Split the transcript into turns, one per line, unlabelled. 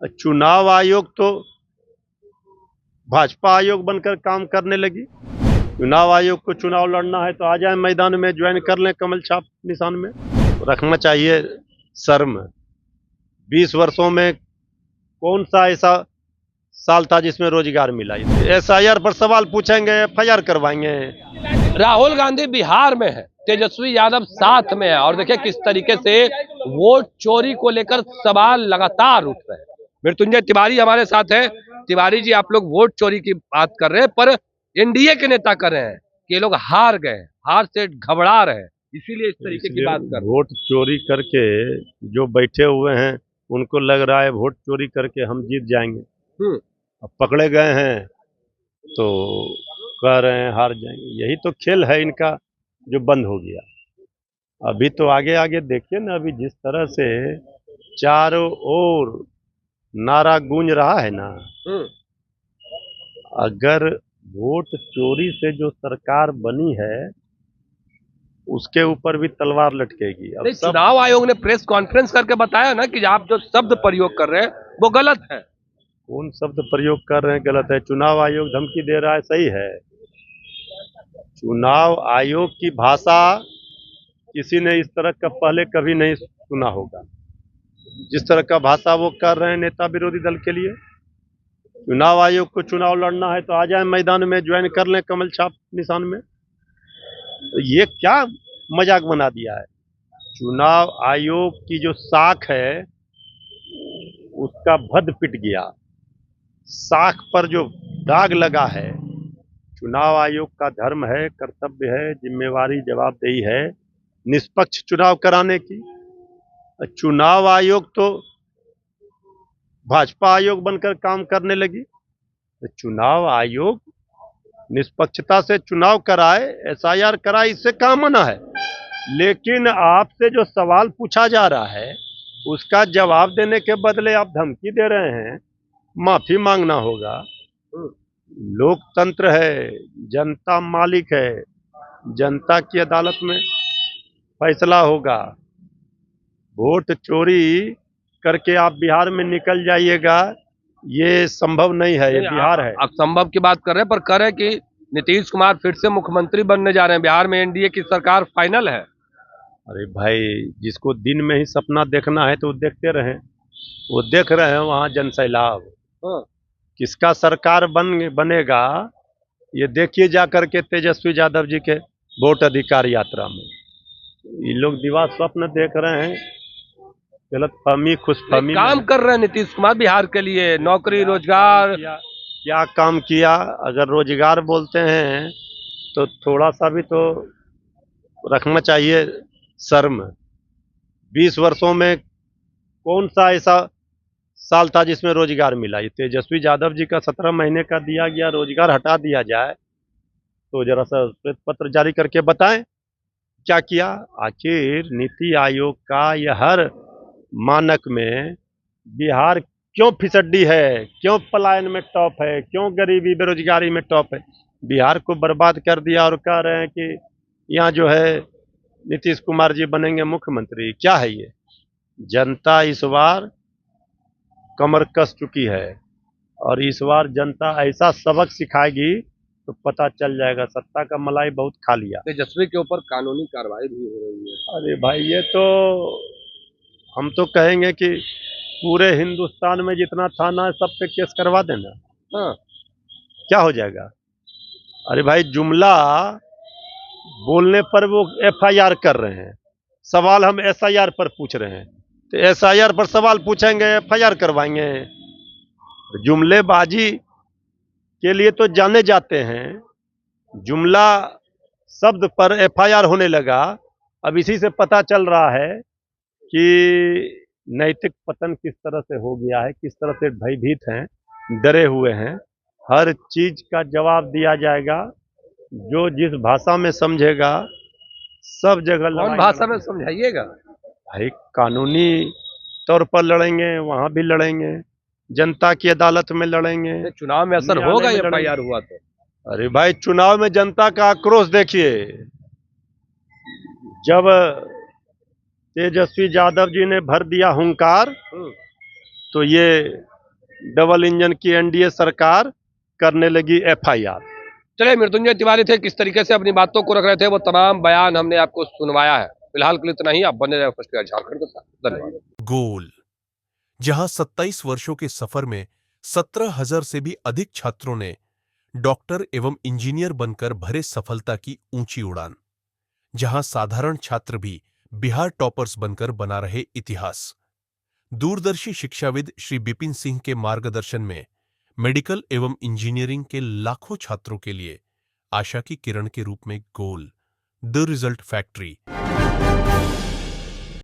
चुनाव आयोग तो भाजपा आयोग बनकर काम करने लगी। चुनाव आयोग को चुनाव लड़ना है तो आ जाए मैदान में, ज्वाइन कर लें कमल छाप निशान में। रखना चाहिए शर्म। 20 वर्षों में कौन सा ऐसा साल था जिसमें रोजगार मिला? SIR पर सवाल पूछेंगे, FIR करवाएंगे।
राहुल गांधी बिहार में है, तेजस्वी यादव साथ में है और देखिए किस तरीके से वोट चोरी को लेकर सवाल लगातार उठ रहे हैं। मृत्युंजय तिवारी हमारे साथ है। तिवारी जी, आप लोग वोट चोरी की बात कर रहे हैं, पर एनडीए के नेता कर रहे हैं कि ये लोग हार गए, हार से घबरा रहे हैं, इसीलिए इस तरीके की बात कर रहे हैं।
वोट चोरी करके जो बैठे हुए हैं उनको लग रहा है वोट चोरी करके हम जीत जाएंगे। अब पकड़े गए हैं तो कह रहे हैं हार जाएंगे। यही तो खेल है इनका जो बंद हो गया। अभी तो आगे आगे देखिए ना, अभी जिस तरह से चारों ओर नारा गूंज रहा है ना, अगर वोट चोरी से जो सरकार बनी है उसके ऊपर भी तलवार लटकेगी। अब
चुनाव आयोग ने प्रेस कॉन्फ्रेंस करके बताया ना कि आप जो शब्द प्रयोग कर रहे हैं वो गलत है।
कौन शब्द प्रयोग कर रहे हैं गलत है? चुनाव आयोग धमकी दे रहा है, सही है। चुनाव आयोग की भाषा किसी ने इस तरह का पहले कभी नहीं सुना होगा, जिस तरह का भाषा वो कर रहे हैं नेता विरोधी दल के लिए। चुनाव आयोग को चुनाव लड़ना है तो आ जाए मैदान में, ज्वाइन कर लें कमल छाप निशान में। तो ये क्या मजाक बना दिया है? चुनाव आयोग की जो साख है उसका भद पिट गया, साख पर जो दाग लगा है। चुनाव आयोग का धर्म है, कर्तव्य है, जिम्मेवारी, जवाबदेही है निष्पक्ष चुनाव कराने की। चुनाव आयोग तो भाजपा आयोग बनकर काम करने लगी। चुनाव आयोग निष्पक्षता से चुनाव कराए, SIR कराए, इससे क्या मना है? लेकिन आपसे जो सवाल पूछा जा रहा है उसका जवाब देने के बदले आप धमकी दे रहे हैं। माफी मांगना होगा। लोकतंत्र है, जनता मालिक है, जनता की अदालत में फैसला होगा। वोट चोरी करके आप बिहार में निकल जाइएगा, ये संभव नहीं है। ये बिहार है।
आप संभव की बात कर रहे हैं, पर कह रहे हैं कि नीतीश कुमार फिर से मुख्यमंत्री बनने जा रहे हैं, बिहार में एनडीए की सरकार फाइनल है।
अरे भाई, जिसको दिन में ही सपना देखना है तो वो देखते रहे। वो देख रहे हैं वहां जनसैलाब। किसका सरकार बनेगा ये देखिए जा करके तेजस्वी यादव जी के वोट अधिकार यात्रा में। ये लोग दिवा स्वप्न देख रहे हैं, गलत फहमी खुशफहमी
काम कर रहे हैं नीतीश कुमार बिहार के लिए, नौकरी रोजगार।
क्या काम किया? अगर रोजगार बोलते हैं तो थोड़ा सा भी तो रखना चाहिए शर्म। 20 वर्षों में कौन सा ऐसा साल था जिसमें रोजगार मिला? ये तेजस्वी यादव जी का 17 महीने का दिया गया रोजगार हटा दिया जाए तो जरा सा श्वेत पत्र जारी करके बताएं क्या किया। आखिर नीति आयोग का यह हर मानक में बिहार क्यों फिसड्डी है, क्यों पलायन में टॉप है, क्यों गरीबी बेरोजगारी में टॉप है? बिहार को बर्बाद कर दिया और कह रहे हैं कि यहाँ जो है नीतीश कुमार जी बनेंगे मुख्यमंत्री। क्या है ये? जनता इस बार कमर कस चुकी है और इस बार जनता ऐसा सबक सिखाएगी तो पता चल जाएगा। सत्ता का मलाई बहुत खा लिया।
तेजस्वी के ऊपर कानूनी कार्रवाई भी हो रही है।
अरे भाई, ये तो हम तो कहेंगे कि पूरे हिंदुस्तान में जितना थाना है सब पे केस करवा देना। क्या हो जाएगा? अरे भाई, जुमला बोलने पर वो FIR कर रहे हैं, सवाल हम SIR पर पूछ रहे हैं। तो SIR पर सवाल पूछेंगे, FIR करवाएंगे। जुमलेबाजी के लिए तो जाने जाते हैं। जुमला शब्द पर FIR होने लगा। अब इसी से पता चल रहा है कि नैतिक पतन किस तरह से हो गया है, किस तरह से भयभीत हैं, डरे हुए हैं। हर चीज का जवाब दिया जाएगा। जो जिस भाषा में समझेगा सब जगह।
कौन भाषा में समझाइएगा?
भाई, कानूनी तौर पर लड़ेंगे, वहां भी लड़ेंगे, जनता की अदालत में लड़ेंगे।
चुनाव में असर होगा FIR हुआ तो?
अरे भाई, चुनाव में जनता का आक्रोश देखिए। जब तेजस्वी यादव जी ने भर दिया हुंकार तो ये डबल इंजन की एनडीए सरकार करने लगी एफआईआर।
चलिए, मृत्युंजय तिवारी थे, किस तरीके से अपनी बातों को रख रहे थे, वो तमाम बयान हमने आपको सुनवाया है। फिलहाल के लिए इतना ही। आप बने रहे फर्स्ट झारखंड के साथ। धन्यवाद।
गोल, जहां 27 वर्षों के सफर में 17,000 से भी अधिक छात्रों ने डॉक्टर एवं इंजीनियर बनकर भरे सफलता की ऊंची उड़ान, जहां साधारण छात्र भी बिहार टॉपर्स बनकर बना रहे इतिहास। दूरदर्शी शिक्षाविद श्री बिपिन सिंह के मार्गदर्शन में मेडिकल एवं इंजीनियरिंग के लाखों छात्रों के लिए आशा की किरण के रूप में गोल, द रिजल्ट फैक्ट्री